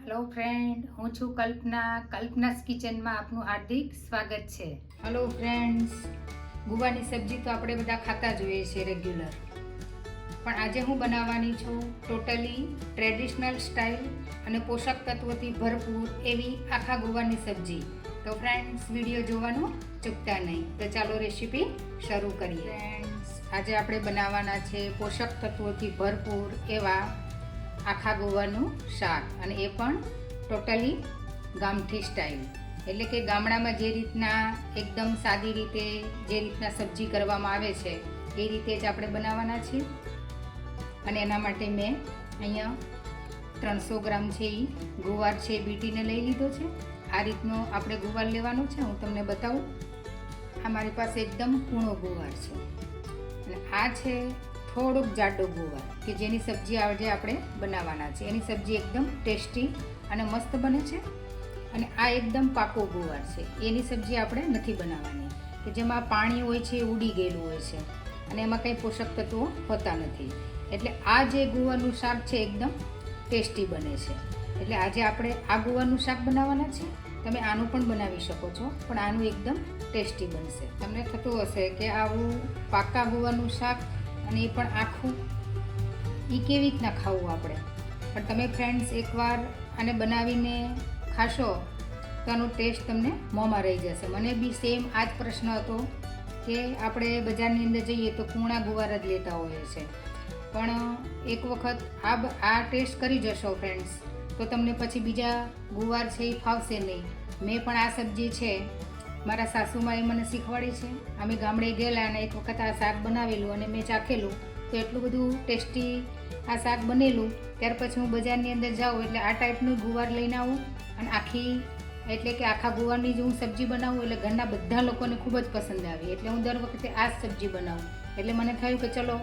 Hello friend, હું છું કલ્પનાસ કિચનમાં આપનું હાર્દિક સ્વાગત છે. હેલો ફ્રેન્ડ્સ, ગુવાની સબ્જી તો આપણે બધા ખાતા જોઈએ છે રેગ્યુલર, પણ આજે હું બનાવવાની છું ટોટલી ટ્રેડિશનલ સ્ટાઇલ અને પોષક તત્વોથી ભરપૂર એવી આખા ગુવાની સબ્જી. તો ફ્રેન્ડ્સ, વિડીયો જોવાનું ચૂકતા નહીં. તો ચાલો રેસીપી શરૂ કરીએ. ફ્રેન્ડ્સ, આજે આપણે બનાવવાના છે પોષક તત્વોથી ભરપૂર એવા આખા ગોવાનું શાક, અને એ પણ ટોટલી ગામઠી સ્ટાઇલ. એટલે કે ગામડામાં જે રીતના એકદમ સાદી રીતે જે રીતના સબ્જી કરવામાં આવે છે એ રીતે જ આપણે બનાવવાના છીએ. અને એના માટે મેં અહીંયા 300 ગ્રામ છે એ ગુવાર છે બીટીને લઈ લીધો છે. આ રીતનો આપણે ગુવાર લેવાનો છે. હું તમને બતાવું. આ મારી પાસે એકદમ કૂણો ગુવાર છે, અને આ છે થોડોક જાડો ગુવાર કે જેની સબ્જી આજે આપણે બનાવવાના છે. એની સબ્જી એકદમ ટેસ્ટી અને મસ્ત બને છે. અને આ એકદમ પાકો ગુવાર છે, એની સબ્જી આપણે નથી બનાવવાની, કે જેમાં પાણી હોય છે એ ઉડી ગયેલું હોય છે અને એમાં કંઈ પોષક તત્વો હોતા નથી. એટલે આ જે ગુવારનું શાક છે એકદમ ટેસ્ટી બને છે. એટલે આજે આપણે આ ગુવારનું શાક બનાવવાના છે. તમે આનું પણ બનાવી શકો છો, પણ આનું એકદમ ટેસ્ટી બનશે. તમને થતું હશે કે આવું પાકા ગુવારનું શાક અને એ પણ આખું, એ કેવી રીતના ખાવું આપણે. પણ તમે ફ્રેન્ડ્સ એકવાર આને બનાવીને ખાશો તો આનો ટેસ્ટ તમને મોંમાં રહી જશે. મને બી સેમ આ જ પ્રશ્ન હતો કે આપણે બજારની અંદર જઈએ તો કૂણા ગુવાર જ લેતા હોઈએ છે, પણ એક વખત આ ટેસ્ટ કરી જશો ફ્રેન્ડ્સ તો તમને પછી બીજા ગુવાર છે એ ફાવશે નહીં. મેં પણ આ સબ્જી છે મારા સાસુમાએ મને શીખવાડી છે. અમે ગામડે ગયેલા અને એક વખત આ શાક બનાવેલું અને મેં ચાખેલું તો એટલું બધું ટેસ્ટી આ શાક બનેલું. ત્યાર પછી હું બજારની અંદર જાઉં એટલે આ ટાઈપનું ગુવાર લઈને આવું, અને એટલે કે આખા ગુવારની જે હું સબ્જી બનાવું એટલે ઘરના બધા લોકોને ખૂબ જ પસંદ આવી. એટલે હું દર વખતે આ જ સબ્જી બનાવું. એટલે મને થયું કે ચલો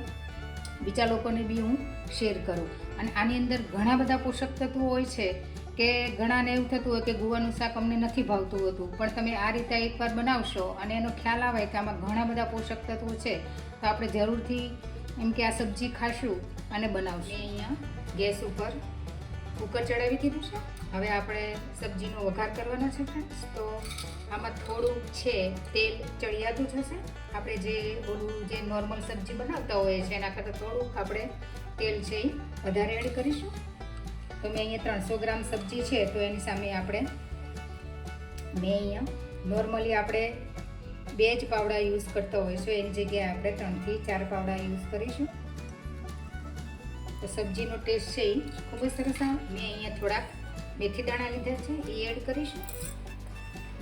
બીજા લોકોને બી હું શેર કરું. અને આની અંદર ઘણા બધા પોષક તત્વો હોય છે કે ઘણાને એવું થતું હોય કે ગુવાનું શાક અમને નથી ભાવતું હતું, પણ તમે આ રીતે એકવાર બનાવશો અને એનો ખ્યાલ આવે કે આમાં ઘણા બધા પોષક તત્વો છે તો આપણે જરૂરથી એમ કે આ સબ્જી ખાશું અને બનાવશું. અહીંયા ગેસ ઉપર કુકર ચડાવી દીધું છે. હવે આપણે સબ્જીનો વઘાર કરવાનો છે ફ્રેન્ડ્સ. તો આમાં થોડું છે તેલ ચડિયાતું જશે. આપણે જે નોર્મલ સબ્જી બનાવતા હોઈએ છીએ એના કરતાં થોડુંક આપણે તેલ છે એ વધારે એડ કરીશું. તો મેં અહીંયા 300 ગ્રામ સબ્જી છે, તો એની સામે મેં અહીંયા નોર્મલી આપણે 2 જ પાવડા યુઝ કરતા હોઈશું, એની જગ્યાએ આપણે 3 થી 4 પાવડા યુઝ કરીશું. તો સબ્જીનો ટેસ્ટ છે એ ખૂબ જ સરસ આવે. મેં અહીંયા થોડાક મેથી દાણા લીધા છે, એ એડ કરીશું.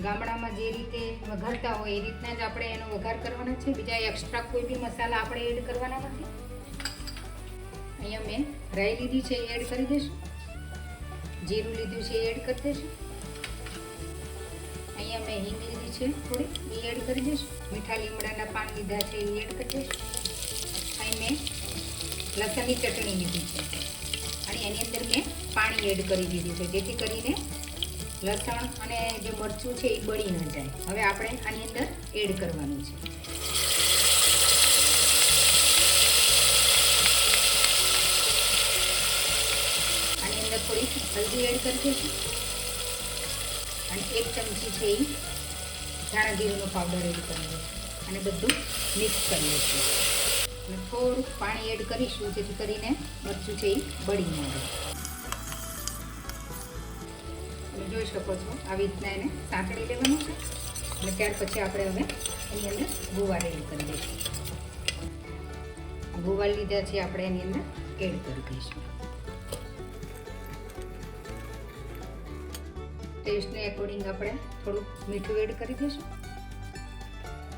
ગામડામાં જે રીતે વઘારતા હોય એ રીતના જ આપણે એનો વઘાર કરવાનો છે. બીજા એક્સ્ટ્રા કોઈ બી મસાલા આપણે એડ કરવાના નથી. અહીંયા મેં રાઈ લીધી છે, એ એડ કરી દઈશું. જીરું લીધું છે, એ એડ કરી દઈશું. અહીંયા મેં હિંગ લીધી છે થોડી, એ એડ કરી દઈશું. મીઠા લીમડાના પાન લીધા છે, એ એડ કરી દઈશું. અહીં મેં લસણની ચટણી લીધી છે અને એની અંદર મેં પાણી એડ કરી દીધું છે, જેથી કરીને લસણ અને જે મરચું છે એ બળી ન જાય. હવે આપણે આની અંદર એડ કરવાનું છે. આની અંદર થોડી હળદી એડ કરી દઈશું અને 1 ચમચી છે એ ધાણા જીરુંનો પાવડર એડ કરી દઈશું અને બધું મિક્સ કરી દઈશું. અને થોડુંક પાણી એડ કરીશું જેથી કરીને મરચું છે એ બળી ન જાય. તમે જોઈ શકો છો આવી રીતના એને સાંતળી લેવાનું છે. અને ત્યાર પછી આપણે હવે એની અંદર ગુવાર એડ કરી દઈશું. ગુવાર લીધા છે આપણે એની અંદર એડ કરી દઈશું. ટેસ્ટને એકોર્ડિંગ આપણે થોડુંક મીઠું એડ કરી દઈશું.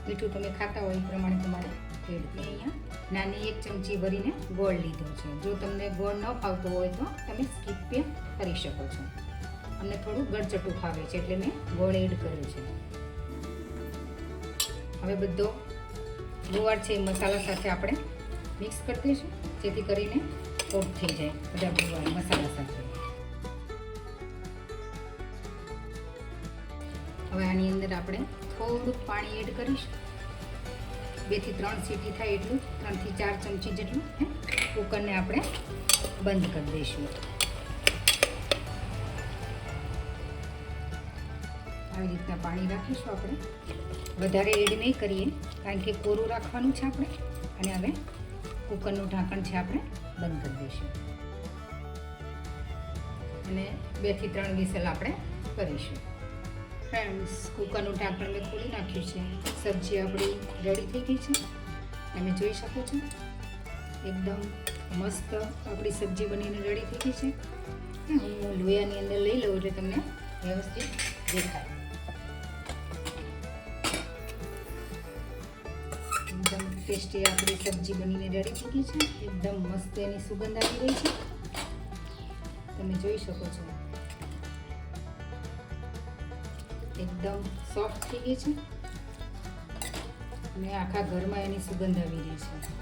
મીઠું તમે ખાતા હોય એ પ્રમાણે તમારે એડ કરી. અહીંયા નાની 1 ચમચી ભરીને ગોળ લીધો છે. જો તમને ગોળ ન ફાવતો હોય તો તમે સ્કીપ પણ કરી શકો છો. અમને થોડું ગળચટું ફાવે છે એટલે મેં ગોળ એડ કર્યો છે. હવે બધો ગુવાર છે મસાલા સાથે આપણે મિક્સ કરી દઈશું, જેથી કરીને કોટ થઈ જાય બધા ગુવાર મસાલા સાથે. હવે આની અંદર આપણે થોડુંક પાણી એડ કરીશું. 2 થી 3 સીટી થાય એટલું, 3 થી 4 ચમચી જેટલું. કુકરને આપણે બંધ કરી દઈશું. આવી રીતના પાણી રાખીશું આપણે. વધારે એડ નહીં કરીએ કારણ કે કોરું રાખવાનું છે આપણે. અને હવે કુકરનું ઢાંકણ છે આપણે બંધ કરી દઈશું અને 2 થી 3 વિસલ આપણે કરીશું. ફ્રેન્ડ્સ, કુકરનું ઢાંકણ મેં ખોલી નાખ્યું છે. સબ્જી આપણી રેડી થઈ ગઈ છે. તમે જોઈ શકો છો એકદમ મસ્ત આપણી સબ્જી બનીને રેડી થઈ ગઈ છે. હું લોયાની અંદર લઈ લઉં એટલે તમને વ્યવસ્થિત દેખાય. એકદમ ટેસ્ટી આપણી સબ્જી બનીને રેડી થઈ ગઈ છે. એકદમ મસ્ત એની સુગંધ આવી રહી છે. તમે જોઈ શકો છો એકદમ સોફ્ટ થઈ ગઈ છે અને આખા ઘરમાં એની સુગંધ આવી રહી છે.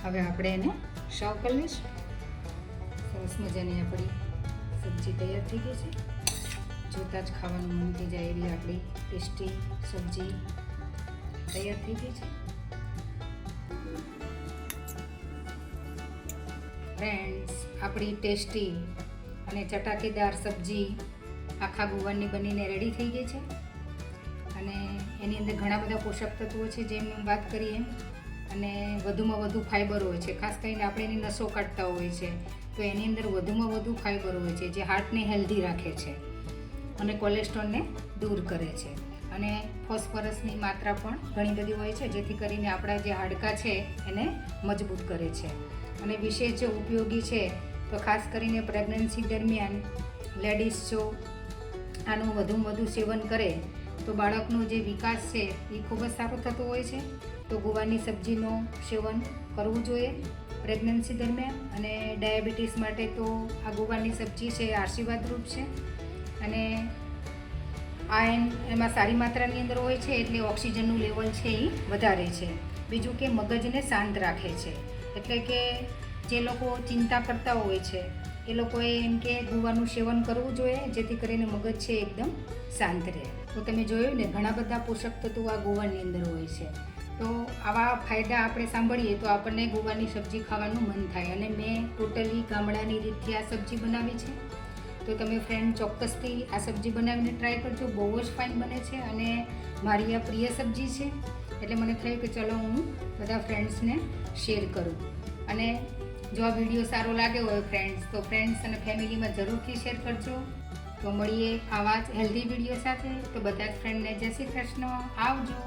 હવે આપણે એને સર્વ કરી લઈશું. સરસ મજાની આપણી સબ્જી તૈયાર થઈ ગઈ છે. જોતાં જ ખાવાનું મન થઈ જાય એવી આપણી ટેસ્ટી સબ્જી તૈયાર થઈ ગઈ છે. ફ્રેન્ડ્સ, આપણી ટેસ્ટી અને ચટાકેદાર સબ્જી આખા ગુવારની બનીને રેડી થઈ ગઈ છે. અને એની અંદર ઘણા બધા પોષક તત્વો છે જેમ વાત કરીએ એમ, અને વધુમાં વધુ ફાઈબર હોય છે. ખાસ કરીને આપણે એની નસો કાઢતા હોય છે તો એની અંદર વધુમાં વધુ ફાઈબર હોય છે જે હાર્ટને હેલ્ધી રાખે છે અને કોલેસ્ટ્રોલને દૂર કરે છે. અને ફોસ્ફરસની માત્રા પણ ઘણી બધી હોય છે જેથી કરીને આપણા જે હાડકાં છે એને મજબૂત કરે છે. અને વિશેષ જે ઉપયોગી છે તો ખાસ કરીને પ્રેગ્નન્સી દરમિયાન લેડીઝ જો આનું વધુમાં વધુ સેવન કરે તો બાળકનો જે વિકાસ છે એ ખૂબ જ સારો થતો હોય છે. તો ગુવાની સબ્જીનું સેવન કરવું જોઈએ પ્રેગ્નન્સી દરમિયાન. અને ડાયાબિટીસ માટે તો આ ગુવાની સબ્જી છે એ આશીર્વાદરૂપ છે. અને આયર્ન એમાં સારી માત્રાની અંદર હોય છે એટલે ઓક્સિજનનું લેવલ છે એ વધારે છે. બીજું કે મગજને શાંત રાખે છે. એટલે કે જે લોકો ચિંતા કરતા હોય છે એ લોકોએ એમ કે ગુવાનું સેવન કરવું જોઈએ જેથી કરીને મગજ છે એકદમ શાંત રહે. તો તમે જોયું ને ઘણા બધા પોષક તત્વો આ ગુવાની અંદર હોય છે. તો આવા ફાયદા આપણે સાંભળીએ તો આપણને ગુવાની સબ્જી ખાવાનું મન થાય. અને મેં ટોટલી ગામડાની રીતથી આ સબ્જી બનાવી છે. તો તમે ફ્રેન્ડ ચોક્કસથી આ સબ્જી બનાવીને ટ્રાય કરજો. બહુ જ ફાઇન બને છે અને મારી આ પ્રિય સબ્જી છે એટલે મને થયું કે ચલો હું બધા ફ્રેન્ડ્સને શેર કરું. અને જો આ વિડીયો સારો લાગ્યો હોય ફ્રેન્ડ્સ તો ફ્રેન્ડ્સ અને ફેમિલીમાં જરૂરથી શેર કરજો. તો મળીએ આવા જ હેલ્ધી વિડીયો સાથે. તો બધા જ ફ્રેન્ડને જય શ્રી કૃષ્ણ. આવજો.